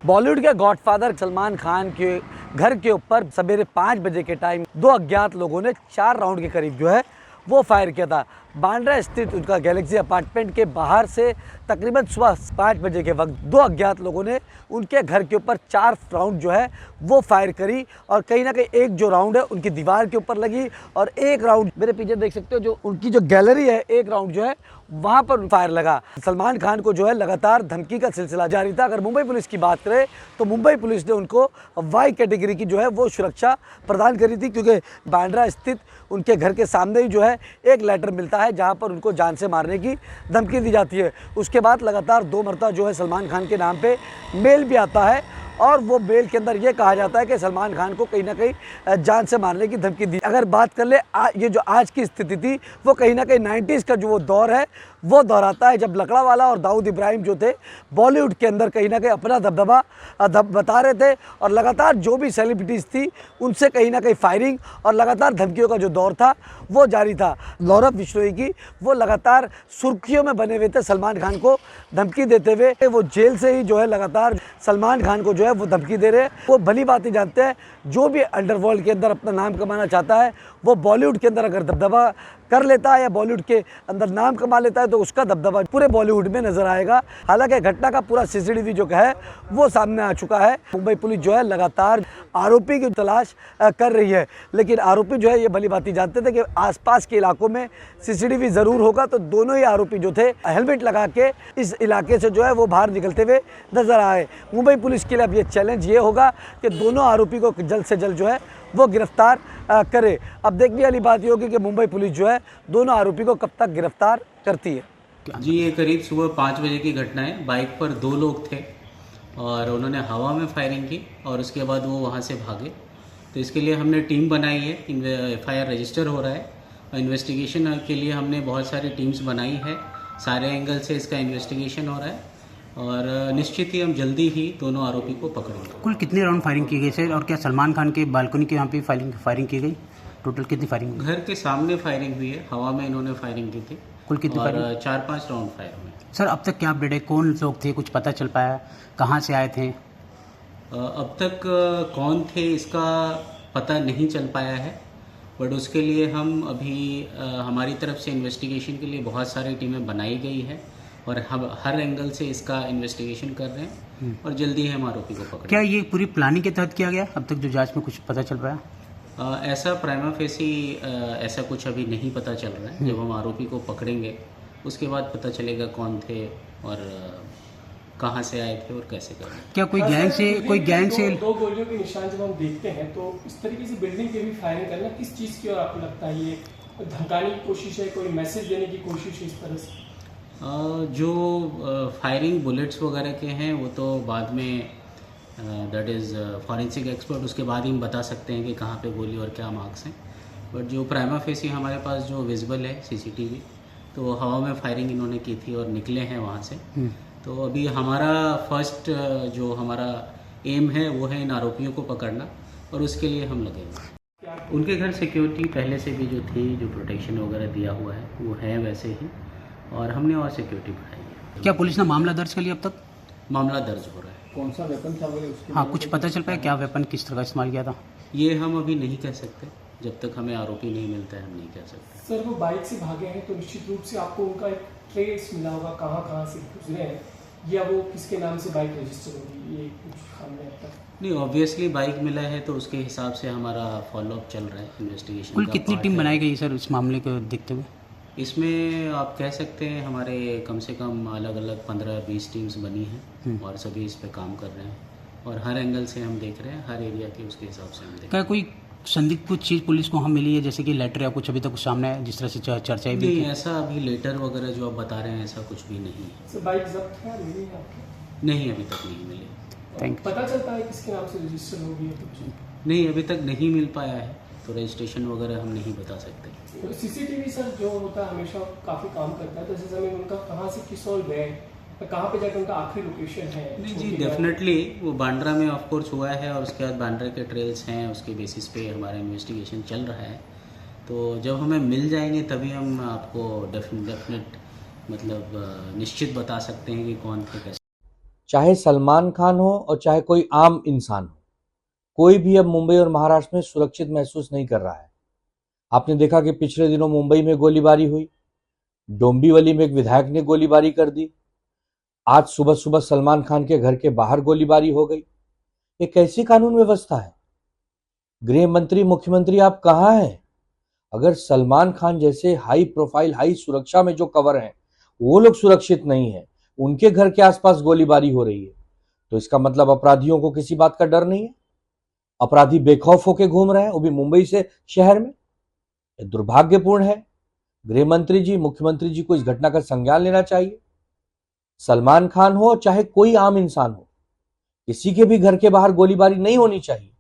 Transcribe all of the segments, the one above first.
बॉलीवुड के गॉडफादर सलमान खान के घर के ऊपर सवेरे 5 बजे के टाइम दो अज्ञात लोगों ने 4 राउंड के करीब जो है वो फायर किया था। बांद्रा स्थित उनका गैलेक्सी अपार्टमेंट के बाहर से तकरीबन सुबह 5 बजे के वक्त दो अज्ञात लोगों ने उनके घर के ऊपर 4 राउंड जो है वो फायर करी और कहीं ना कहीं एक जो राउंड है उनकी दीवार के ऊपर लगी और एक राउंड मेरे पीछे देख सकते हो जो उनकी जो गैलरी है एक राउंड जो है वहाँ पर फायर लगा। सलमान खान को जो है लगातार धमकी का सिलसिला जारी था। अगर मुंबई पुलिस की बात करें तो मुंबई पुलिस ने उनको वाई कैटेगरी की जो है वो सुरक्षा प्रदान करी थी, क्योंकि बांद्रा स्थित उनके घर के सामने ही जो है एक लेटर मिलता है जहां पर उनको जान से मारने की धमकी दी जाती है। उसके बाद लगातार 2 मरतबा जो है सलमान खान के नाम पे मेल भी आता है और वो मेल के अंदर ये कहा जाता है कि सलमान खान को कहीं ना कहीं जान से मारने की धमकी दी। अगर बात कर ले ये जो आज की स्थिति थी वो कहीं ना कहीं 90s का जो वो दौर है वो दोहराता है, जब लकड़ावाला और दाऊद इब्राहिम जो थे बॉलीवुड के अंदर कहीं ना कहीं अपना दबदबा बता रहे थे और लगातार जो भी सेलिब्रिटीज़ थी उनसे कहीं ना कहीं फायरिंग और लगातार धमकियों का जो दौर था वो जारी था। गौरव बिश्नोई की वो लगातार सुर्खियों में बने हुए थे सलमान खान को धमकी देते हुए। वो जेल से ही जो है लगातार सलमान खान को जो है वो धमकी दे रहे हैं। वो भली बात ही जानते हैं जो भी अंडरवर्ल्ड के अंदर अपना नाम कमाना चाहता है वो बॉलीवुड के अंदर अगर दबदबा कर लेता है या बॉलीवुड के अंदर नाम कमा लेता है तो उसका दबदबा पूरे बॉलीवुड में नजर आएगा। हालांकि घटना का पूरा सीसीटीवी जो है वो सामने आ चुका है। मुंबई पुलिस जो है लगातार आरोपी की तलाश कर रही है, लेकिन आरोपी जो है ये भली बात ही जानते थे कि आसपास के इलाकों में सीसीटीवी ज़रूर होगा, तो दोनों ही आरोपी जो थे हेलमेट लगा के इस इलाके से जो है वो बाहर निकलते हुए नजर आए। मुंबई पुलिस के लिए अब ये चैलेंज ये होगा कि दोनों आरोपी को जल्द से जल्द जो है वो गिरफ्तार करे। अब देखने वाली बात ये होगी कि मुंबई पुलिस जो है दोनों आरोपी को कब तक गिरफ्तार करती है। जी, ये करीब सुबह 5 बजे की घटना है। बाइक पर 2 लोग थे और उन्होंने हवा में फायरिंग की और उसके बाद वो वहाँ से भागे। तो इसके लिए हमने टीम बनाई है, FIR रजिस्टर हो रहा है और इन्वेस्टिगेशन के लिए हमने बहुत सारी टीम्स बनाई है। सारे एंगल से इसका इन्वेस्टिगेशन हो रहा है और निश्चित ही हम जल्दी ही दोनों आरोपी को पकड़ेंगे। कुल कितने राउंड फायरिंग की गई सर, और क्या सलमान खान के बालकनी के यहाँ पे फायरिंग की गई? टोटल कितनी फायरिंग? घर के सामने फायरिंग हुई है, हवा में इन्होंने फायरिंग की थी। कुल कितनी और फायरिंग? 4-5 राउंड फायर हुए। सर अब तक क्या अपडेट है, कौन लोग थे, कुछ पता चल पाया, कहाँ से आए थे? अब तक कौन थे इसका पता नहीं चल पाया है, बट उसके लिए हम अभी हमारी तरफ से इन्वेस्टिगेशन के लिए बहुत सारी टीमें बनाई गई है और हम हर एंगल से इसका इन्वेस्टिगेशन कर रहे हैं और जल्दी ही हम आरोपी को पकड़ेंगे। क्या ये पूरी प्लानिंग के तहत किया गया अब तक जो जांच में कुछ पता चल पाया? ऐसा प्राइमा फेसी ऐसा कुछ अभी नहीं पता चल रहा है। जब हम आरोपी को पकड़ेंगे उसके बाद पता चलेगा कौन थे और कहाँ से आए थे और कैसे कर रहे हैं। क्या कोई गैंग से दो गोलियों के निशान जब हम देखते हैं तो इस तरीके से बिल्डिंग पे भी फायरिंग करना किस चीज़ की और आपको लगता है ये धमकाने की कोशिश है, कोई मैसेज देने की कोशिश है इस तरह से? जो फायरिंग बुलेट्स वगैरह के हैं वो तो बाद में दैट इज़ फॉरेंसिक एक्सपर्ट उसके बाद ही हम बता सकते हैं कि कहाँ पे गोली और क्या मार्क्स हैं। बट जो प्राइमा फेसी हमारे पास जो विजिबल है CCTV, तो हवा में फायरिंग इन्होंने की थी और निकले हैं वहाँ से। तो अभी हमारा फर्स्ट जो हमारा एम है वो है इन आरोपियों को पकड़ना और उसके लिए हम लगेंगे। उनके घर सिक्योरिटी पहले से भी जो थी, जो प्रोटेक्शन वगैरह दिया हुआ है वो है वैसे ही, और हमने और सिक्योरिटी बढ़ाई है। क्या पुलिस ने मामला दर्ज कर लिया? अब तक मामला दर्ज हो रहा है। कौन सा वेपन था उसके? हाँ, कुछ पता चल पाया क्या वेपन किस तरह का इस्तेमाल किया था? ये हम अभी नहीं कह सकते, जब तक हमें आरोपी नहीं मिलता है हम नहीं कह सकते। सर वो बाइक से भागे हैं तो निश्चित रूप से आपको उनका एक ट्रेस मिला होगा, कहाँ से गुजरे हैं या वो किसके नाम से बाइक रजिस्टर होगी, ये कुछ सामने अब तक नहीं। ऑब्वियसली बाइक मिला है तो उसके हिसाब से हमारा फॉलोअप चल रहा है इन्वेस्टिगेशन। कुल कितनी टीम बनाई गई सर इस मामले को देखते हुए? इसमें आप कह सकते हैं हमारे कम से कम अलग अलग 15-20 टीम्स बनी हैं और सभी इस पे काम कर रहे हैं और हर एंगल से हम देख रहे हैं, हर एरिया के उसके हिसाब से हम देख रहे हैं। क्या कोई संदिग्ध कुछ चीज़ पुलिस को हम मिली है, जैसे कि लेटर या कुछ अभी तक कुछ सामने है जिस तरह से चर्चाएं भी? नहीं, ऐसा अभी लेटर वगैरह जो आप बता रहे हैं ऐसा कुछ भी नहीं है। सर बाइक जब्त है मिली है आपको? नहीं, अभी तक नहीं मिली। Thank you. पता चलता है किसके नाम से रजिस्टर होगी या कुछ? नहीं, अभी तक नहीं मिल पाया है तो रजिस्ट्रेशन वगैरह हम नहीं बता सकते। तो CCTV सर जो होता है हमेशा काफ़ी काम करता है, तो जैसे समय उनका कहाँ से किस और गए, कहाँ पे जाकर उनका आखिरी लोकेशन है? नहीं जी, डेफिनेटली वो बांद्रा में ऑफ कोर्स हुआ है और उसके बाद बांद्रा के ट्रेल्स हैं, उसके बेसिस पे हमारा इन्वेस्टिगेशन चल रहा है। तो जब हमें मिल जाएंगे तभी हम आपको डेफिनेट मतलब निश्चित बता सकते हैं कि कौन थे कैसे। चाहे सलमान खान हो और चाहे कोई आम इंसान हो, कोई भी अब मुंबई और महाराष्ट्र में सुरक्षित महसूस नहीं कर रहा है। आपने देखा कि पिछले दिनों मुंबई में गोलीबारी हुई, डोंबिवली में एक विधायक ने गोलीबारी कर दी, आज सुबह सुबह सलमान खान के घर के बाहर गोलीबारी हो गई। ये कैसी कानून व्यवस्था है? गृह मंत्री, मुख्यमंत्री, आप कहाँ हैं? अगर सलमान खान जैसे हाई प्रोफाइल, हाई सुरक्षा में जो कवर हैं, वो लोग सुरक्षित नहीं है, उनके घर के आसपास गोलीबारी हो रही है, तो इसका मतलब अपराधियों को किसी बात का डर नहीं है। अपराधी बेखौफ होकर घूम रहे हैं, वो भी मुंबई से शहर में। ये दुर्भाग्यपूर्ण है। गृह मंत्री जी, मुख्यमंत्री जी को इस घटना का संज्ञान लेना चाहिए। सलमान खान हो चाहे कोई आम इंसान हो, किसी के भी घर के बाहर गोलीबारी नहीं होनी चाहिए।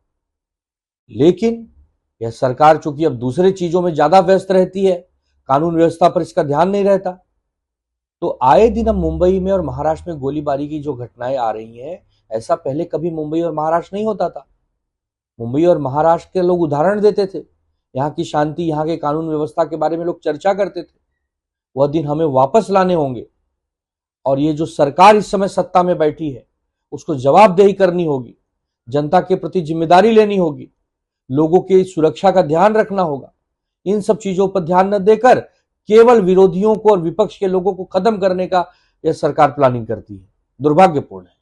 लेकिन यह सरकार चूंकि अब दूसरे चीजों में ज्यादा व्यस्त रहती है, कानून व्यवस्था पर इसका ध्यान नहीं रहता, तो आए दिन अब मुंबई में और महाराष्ट्र में गोलीबारी की जो घटनाएं आ रही हैं, ऐसा पहले कभी मुंबई और महाराष्ट्र नहीं होता था। मुंबई और महाराष्ट्र के लोग उदाहरण देते थे, यहाँ की शांति, यहाँ के कानून व्यवस्था के बारे में लोग चर्चा करते थे। वह दिन हमें वापस लाने होंगे और ये जो सरकार इस समय सत्ता में बैठी है, उसको जवाबदेही करनी होगी, जनता के प्रति जिम्मेदारी लेनी होगी, लोगों की सुरक्षा का ध्यान रखना होगा। इन सब चीजों पर ध्यान न देकर केवल विरोधियों को और विपक्ष के लोगों को खत्म करने का यह सरकार प्लानिंग करती है। दुर्भाग्यपूर्ण है।